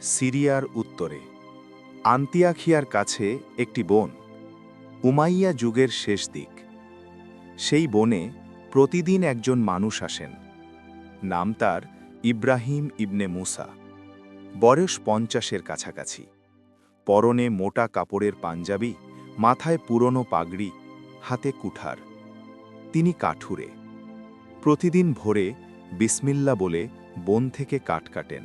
সিরিয়ার উত্তরে আন্তিয়াখিয়ার কাছে একটি বন, উমাইয়া যুগের শেষ দিক। সেই বনে প্রতিদিন একজন মানুষ আসেন। নাম তার ইব্রাহিম ইবনে মুসা। বয়স ৫০-এর কাছাকাছি। পরনে মোটা কাপড়ের পাঞ্জাবি, মাথায় পুরনো পাগড়ি, হাতে কুঠার। তিনি কাঠুরে। প্রতিদিন ভোরে বিসমিল্লা বলে বন থেকে কাঠ কাটেন,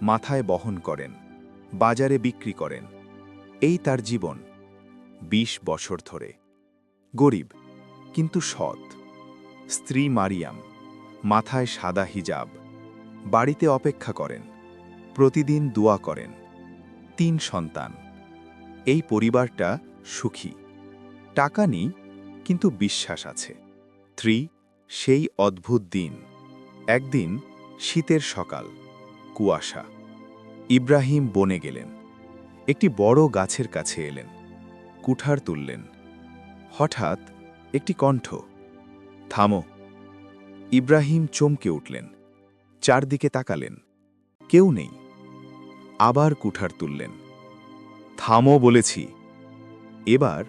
মাথায় বহন করেন, বাজারে বিক্রি করেন। এই তার জীবন ২০ বছর ধরে। গরিব কিন্তু সৎ। স্ত্রী মারিয়াম, মাথায় সাদা হিজাব। বাড়িতে অপেক্ষা করেন, প্রতিদিন দোয়া করেন। ৩ সন্তান। এই পরিবারটা সুখী। টাকা নেই, কিন্তু বিশ্বাস আছে। সেই অদ্ভুত দিন। একদিন শীতের সকাল, কুয়াশা। ইব্রাহিম বনে গেলেন। একটি বড় গাছের কাছে এলেন, কুঠার তুললেন। হঠাৎ একটি কণ্ঠ, থামো। ইব্রাহিম চমকে উঠলেন, চারদিকে তাকালেন, কেউ নেই। আবার কুঠার তুললেন, থামো বলেছি। এবার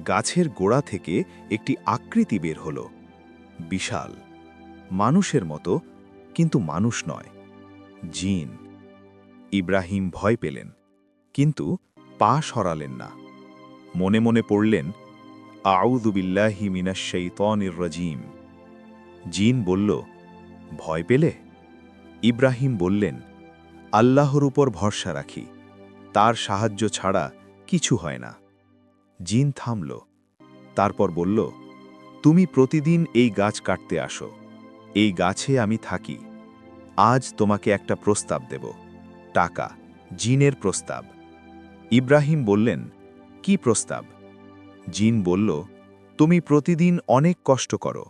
গাছের গোড়া থেকে একটি আকৃতি বের হল, বিশাল, মানুষের মতো, কিন্তু মানুষ নয়, জিন। ইব্রাহিম ভয় পেলেন, কিন্তু পা সরালেন না। মনে মনে পড়লেন, আউযু বিল্লাহি মিনাশ শাইতানির রাজিম। জিন বলল, ভয় পেলে? ইব্রাহিম বললেন, আল্লাহর উপর ভরসা রাখি, তার সাহায্য ছাড়া কিছু হয় না। জিন থামল, তারপর বলল, তুমি প্রতিদিন এই গাছ কাটতে আসো, এই গাছে আমি থাকি। আজ তোমাকে একটা প্রস্তাব দেব, টাকা। জিনের প্রস্তাব। ইব্রাহিম বললেন, কি প্রস্তাব? জিন বলল, তুমি প্রতিদিন অনেক কষ্ট করো,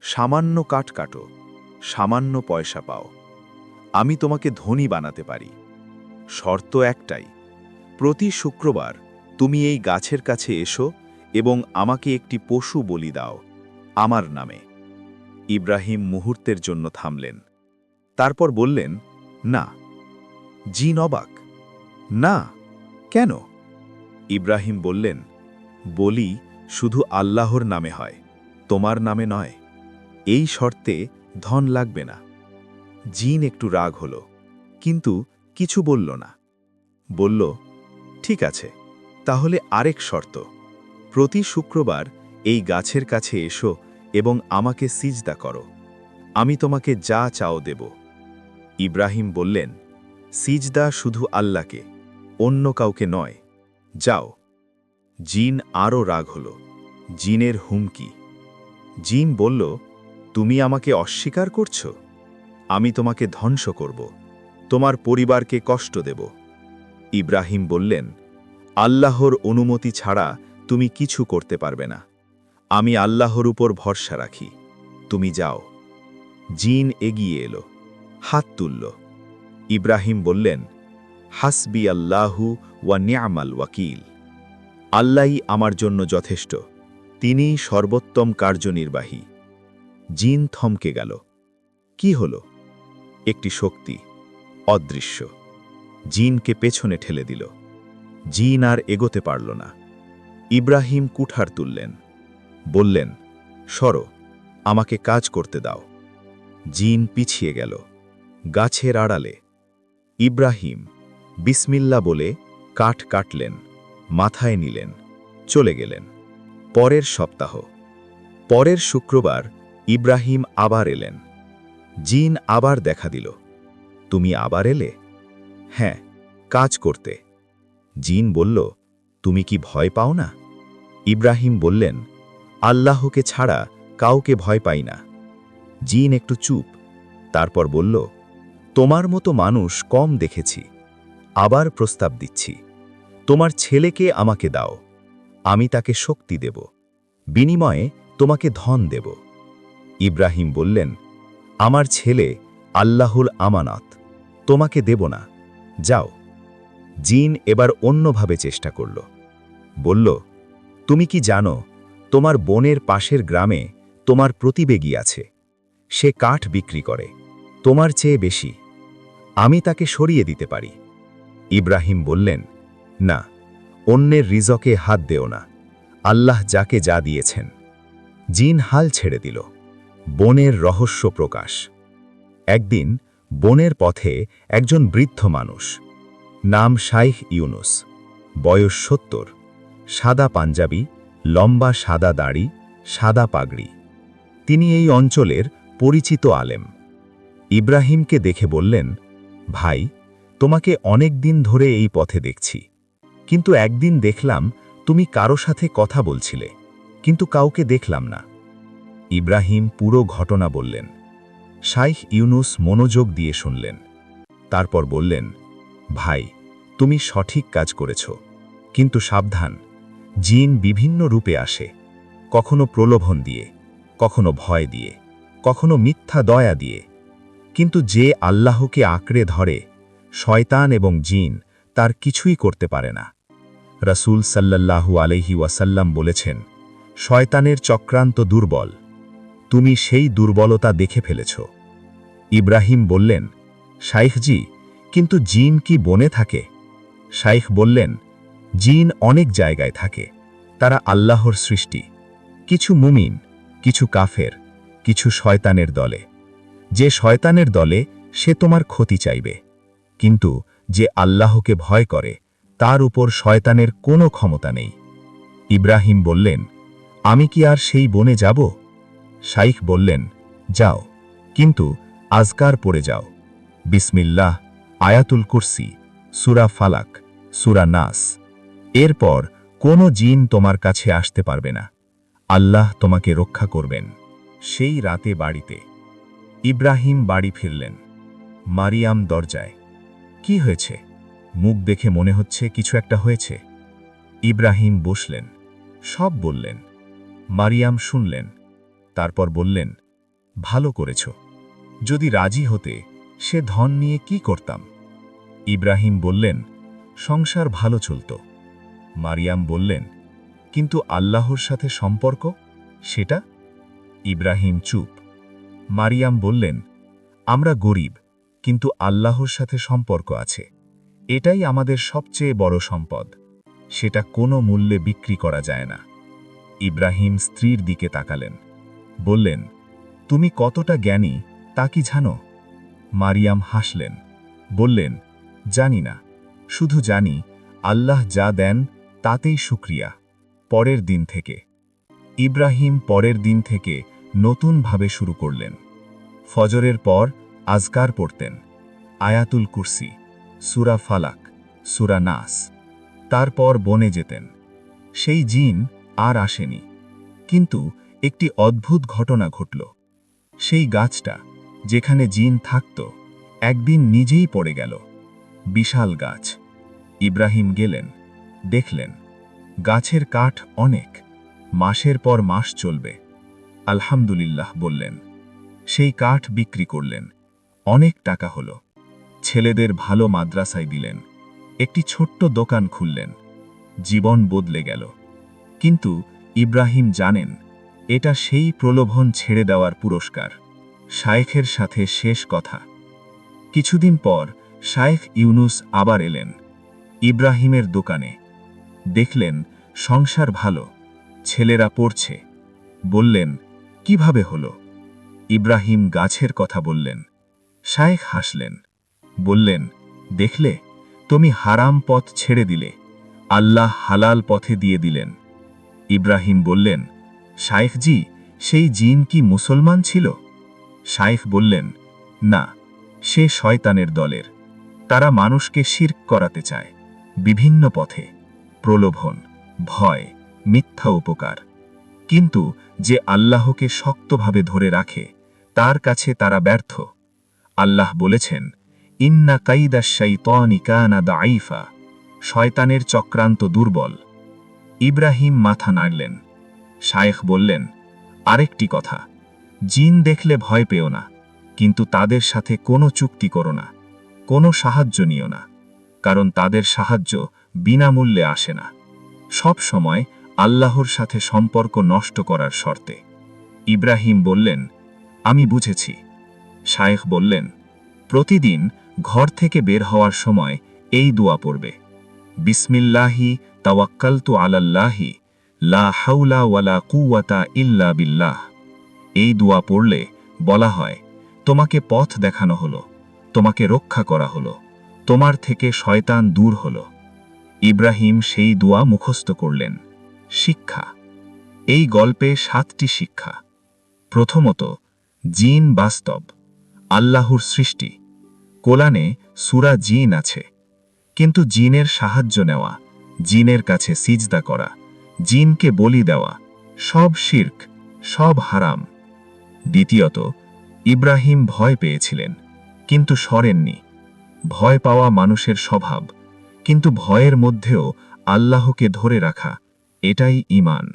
সামান্য কাঠ কাটো, সামান্য পয়সা পাও। আমি তোমাকে ধনী বানাতে পারি। শর্ত একটাই, প্রতি শুক্রবার তুমি এই গাছের কাছে এসো এবং আমাকে একটি পশু বলি দাও, আমার নামে। ইব্রাহিম মুহূর্তের জন্য থামলেন, তারপর বললেন, না। জিন অবাক, না, কেন? ইব্রাহিম বললেন, বলি শুধু আল্লাহর নামে হয়, তোমার নামে নয়। এই শর্তে ধন লাগবে না। জিন একটু রাগ হল, কিন্তু কিছু বলল না। বলল, ঠিক আছে, তাহলে আরেক শর্ত, প্রতি শুক্রবার এই গাছের কাছে এসো এবং আমাকে সিজদা করো, আমি তোমাকে যা চাও দেব। ইব্রাহিম বললেন, সিজদা শুধু আল্লাহকে, অন্য কাউকে নয়, যাও। জিন আরও রাগ হল, জিনের হুমকি। জিন বলল, তুমি আমাকে অস্বীকার করছ? আমি তোমাকে ধ্বংস করব, তোমার পরিবারকে কষ্ট দেব। ইব্রাহিম বললেন, আল্লাহর অনুমতি ছাড়া তুমি কিছু করতে পারবে না। আমি আল্লাহর উপর ভরসা রাখি, তুমি যাও। জিন এগিয়ে এলো, হাত তুলল। ইব্রাহিম বললেন, হাসবি আল্লাহু ওয়া নি'মাল ওয়াকিল। আল্লাহই আমার জন্য যথেষ্ট, তিনিই সর্বোত্তম কার্যনির্বাহী। জিন থমকে গেল। কি হল? একটি শক্তি, অদৃশ্য, জিনকে পেছনে ঠেলে দিল। জিন আর এগোতে পারল না। ইব্রাহিম কুঠার তুললেন, বললেন, সরো, আমাকে কাজ করতে দাও। জিন পিছিয়ে গেল, গাছের আড়ালে। ইব্রাহিম বিসমিল্লা বলে কাঠ কাটলেন, মাথায় নিলেন, চলে গেলেন। পরের সপ্তাহ, পরের শুক্রবার ইব্রাহিম আবার এলেন। জিন আবার দেখা দিল, তুমি আবার এলে? হ্যাঁ, কাজ করতে। জিন বলল, তুমি কি ভয় পাও না? ইব্রাহিম বললেন, আল্লাহকে ছাড়া কাউকে ভয় পাই না। জিন একটু চুপ, তারপর বলল, তোমার মতো মানুষ কম দেখেছি। আবার প্রস্তাব দিচ্ছি, তোমার ছেলেকে আমাকে দাও, আমি তাকে শক্তি দেব, বিনিময়ে তোমাকে ধন দেব। ইব্রাহিম বললেন, আমার ছেলে আল্লাহুল আমানত, তোমাকে দেব না, যাও। জিন এবার অন্যভাবে চেষ্টা করল, বলল, তুমি কি জানো তোমার বোনের পাশের গ্রামে তোমার প্রতিবেগী আছে? সে কাঠ বিক্রি করে, তোমার চেয়ে বেশি। আমি তাকে সরিয়ে দিতে পারি। ইব্রাহিম বললেন, না, অন্যের রিজকে হাত দেও না, আল্লাহ যাকে যা দিয়েছেন। জিন হাল ছেড়ে দিল। বনের রহস্য প্রকাশ। একদিন বনের পথে একজন বৃদ্ধ মানুষ, নাম শাইখ ইউনুস, বয়স ৭০, সাদা পাঞ্জাবি, লম্বা সাদা দাড়ি, সাদা পাগড়ি। তিনি এই অঞ্চলের পরিচিত আলেম। ইব্রাহিমকে দেখে বললেন, ভাই, তোমাকে অনেক দিন ধরে এই পথে দেখছি, কিন্তু একদিন দেখলাম তুমি কারো সাথে কথা বলছিলে, কিন্তু কাউকে দেখলাম না। ইব্রাহিম পুরো ঘটনা বললেন। শাইখ ইউনুস মনোযোগ দিয়ে শুনলেন। তারপর বললেন, ভাই, তুমি সঠিক কাজ করেছ, কিন্তু সাবধান, জিন বিভিন্ন রূপে আসে, কখনো প্রলোভন দিয়ে, কখনো ভয় দিয়ে, কখনো মিথ্যা দয়া দিয়ে। কিন্তু যে আল্লাহকে আঁকড়ে ধরে, শয়তান এবং জিন তার কিছুই করতে পারে না। রাসূল সাল্লাল্লাহু আলাইহি ওয়াসাল্লাম বলেছেন, শয়তানের চক্রান্ত দুর্বল। তুমি সেই দুর্বলতা দেখে ফেলেছ। ইব্রাহিম বললেন, শাইখজি, কিন্তু জিন কি বনে থাকে? শাইখ বললেন, জিন অনেক জায়গায় থাকে, তারা আল্লাহর সৃষ্টি। কিছু মুমিন, কিছু কাফের, কিছু শয়তানের দলে। যে শয়তানের দলে, সে তোমার ক্ষতি চাইবে, কিন্তু যে আল্লাহকে ভয় করে, তার উপর শয়তানের কোনো ক্ষমতা নেই। ইব্রাহিম বললেন, আমি কি আর সেই বনে যাব? শাইখ বললেন, যাও, কিন্তু আজকার পড়ে যাও। বিসমিল্লাহ, আয়াতুল কুরসি, সূরা ফালাক, সূরা নাস। এরপর কোনো জিন তোমার কাছে আসতে পারবে না। আল্লাহ তোমাকে রক্ষা করবেন। সেই রাতে বাড়িতে ইব্রাহিম বাড়ি ফিরলেন। মারিয়াম দরজায়। কি হয়েছে? মুখ দেখে মনে হচ্ছে কিছু একটা হয়েছে। ইব্রাহিম বসলেন, সব বললেন। মারিয়াম শুনলেন, তারপর বললেন, ভালো করেছ। যদি রাজি হতে, সে ধন নিয়ে কি করতাম? ইব্রাহিম বললেন, সংসার ভালো চলত। মারিয়াম বললেন, কিন্তু আল্লাহর সাথে সম্পর্ক, সেটা? ইব্রাহিম চুপ। মারিয়াম বললেন, আমরা গরিব, কিন্তু আল্লাহর সাথে সম্পর্ক আছে। এটাই আমাদের সবচেয়ে বড় সম্পদ। সেটা কোনো মূল্যে বিক্রি করা যায় না। ইব্রাহিম স্ত্রীর দিকে তাকালেন, বললেন, তুমি কতটা জ্ঞানী তা কি জানো? মারিয়াম হাসলেন, বললেন, জানি না, শুধু জানি আল্লাহ যা দেন তাতেই শুকরিয়া। পরের দিন থেকে ইব্রাহিম পরের দিন থেকে নতুনভাবে শুরু করলেন। ফজরের পর আজকার পড়তেন, আয়াতুল কুরসি, সূরা ফালাক, সূরা নাস। তারপর বনে যেতেন। সেই জিন আর আসেনি, কিন্তু একটি অদ্ভুত ঘটনা ঘটল। সেই গাছটা, যেখানে জিন থাকত, একদিন নিজেই পড়ে গেল। বিশাল গাছ। ইব্রাহিম গেলেন, দেখলেন, গাছের কাঠ অনেক, মাসের পর মাস চলবে। আলহামদুলিল্লাহ বললেন। সেই কাঠ বিক্রি করলেন, অনেক টাকা হলো। ছেলেদের ভালো মাদ্রাসায় দিলেন, একটি ছোট্ট দোকান খুললেন। জীবন বদলে গেল। কিন্তু ইব্রাহিম জানেন, এটা সেই প্রলোভন ছেড়ে দেওয়ার পুরস্কার। শায়েখের সাথে শেষ কথা। কিছুদিন পর শায়েখ ইউনুস আবার এলেন ইব্রাহিমের দোকানে। দেখলেন সংসার ভালো, ছেলেরা পড়ছে। বললেন, কিভাবে হলো? ইব্রাহিম গাছের কথা বললেন। শায়েখ হাসলেন, বললেন, দেখলে, তুমি হারাম পথ ছেড়ে দিলে, আল্লাহ হালাল পথে দিয়ে দিলেন। ইব্রাহিম বললেন, শায়েখজি, সেই জিন কি মুসলমান ছিল? শায়েখ বললেন, না, সে শয়তানের দলের। তারা মানুষকে শিরক করাতে চায়, বিভিন্ন পথে, প্রলোভন, ভয়, মিথ্যা উপকার। কিন্তু যে আল্লাহকে শক্তভাবে ধরে রাখে, তার কাছে তারা ব্যর্থ। আল্লাহ বলেছেন, ইন্না কাইদাশ শাইতানি কানা দাঈফা, শয়তানের চক্রান্ত দুর্বল। ইব্রাহিম মাথা নাড়লেন। শায়েখ বললেন, আরেকটি কথা, জিন দেখলে ভয় পেও না, কিন্তু তাদের সাথে কোনো চুক্তি করো না, কোনো সাহায্য নিও না, কারণ তাদের সাহায্য বিনামূল্যে আসে না। সব সময় আল্লাহর সাথে সম্পর্ক নষ্ট করার শর্তে। ইব্রাহিম বললেন, আমি বুঝেছি। শায়েখ বললেন, প্রতিদিন ঘর থেকে বের হওয়ার সময় এই দোয়া পড়বে, বিসমিল্লাহি তাওয়াক্কালতু আলাল্লাহি লা হাওলা ওয়ালা কুওয়াতা ইল্লা বিল্লাহ। এই দোয়া পড়লে বলা হয়, তোমাকে পথ দেখানো হলো, তোমাকে রক্ষা করা হলো, তোমার থেকে শয়তান দূর হলো। ইব্রাহিম সেই দোয়া মুখস্থ করলেন। শিক্ষা, এই গল্পে 7টি শিক্ষা। প্রথমত, জিন বাস্তব, আল্লাহর সৃষ্টি। কোরআনে সূরা জিন আছে, কিন্তু জিনের সাহায্য নেওয়া, জিনের কাছে সিজদা করা, জিনকে বলি দেওয়া, সব শিরক, সব হারাম। দ্বিতীয়ত, ইব্রাহিম ভয় পেয়েছিলেন, কিন্তু সরেননি। ভয় পাওয়া মানুষের স্বভাব, কিন্তু ভয়ের মধ্যেও আল্লাহকে ধরে রাখা, এটাই ঈমান।